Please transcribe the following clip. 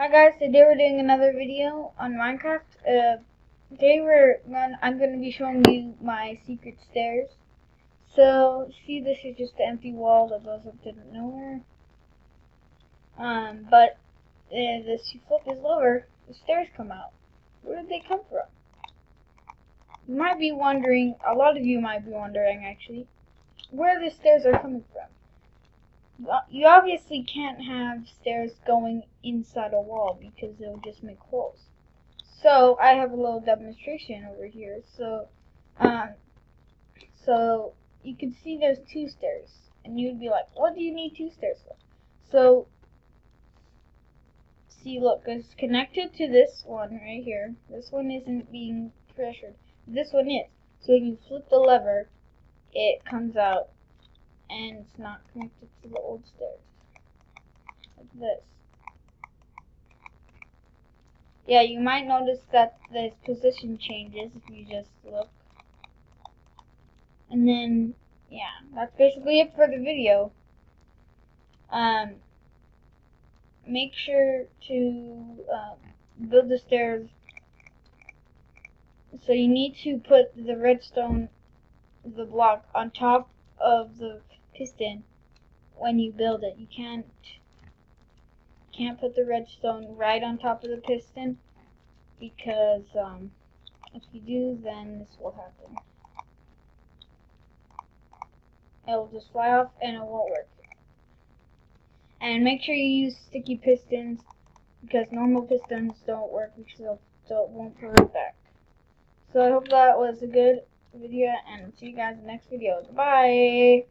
Hi guys, today we're doing another video on Minecraft. Today I'm going to be showing you my secret stairs. So, see, this is just the empty wall that goes up to nowhere. But this, you flip this over, the stairs come out. Where did they come from? You might be wondering, a lot of you might be wondering actually, where the stairs are coming from. You obviously can't have stairs going inside a wall because it'll just make holes. So I have a little demonstration over here. So you can see there's two stairs, and you'd be like, "What do you need two stairs for?" So see, look, it's connected to this one right here. This one isn't being pressured. This one is. So when you flip the lever, it comes out, and it's not connected to the old stairs. Like this. Yeah, you might notice that the position changes if you just look. And then, yeah, that's basically it for the video. Make sure to build the stairs. So you need to put the redstone, the block, on top of the piston when you build it. You can't put the redstone right on top of the piston because if you do, then this will happen. It'll just fly off and it won't work. And make sure you use sticky pistons because normal pistons don't work because it won't put it back. So I hope that was a good video and see you guys in the next video. Goodbye!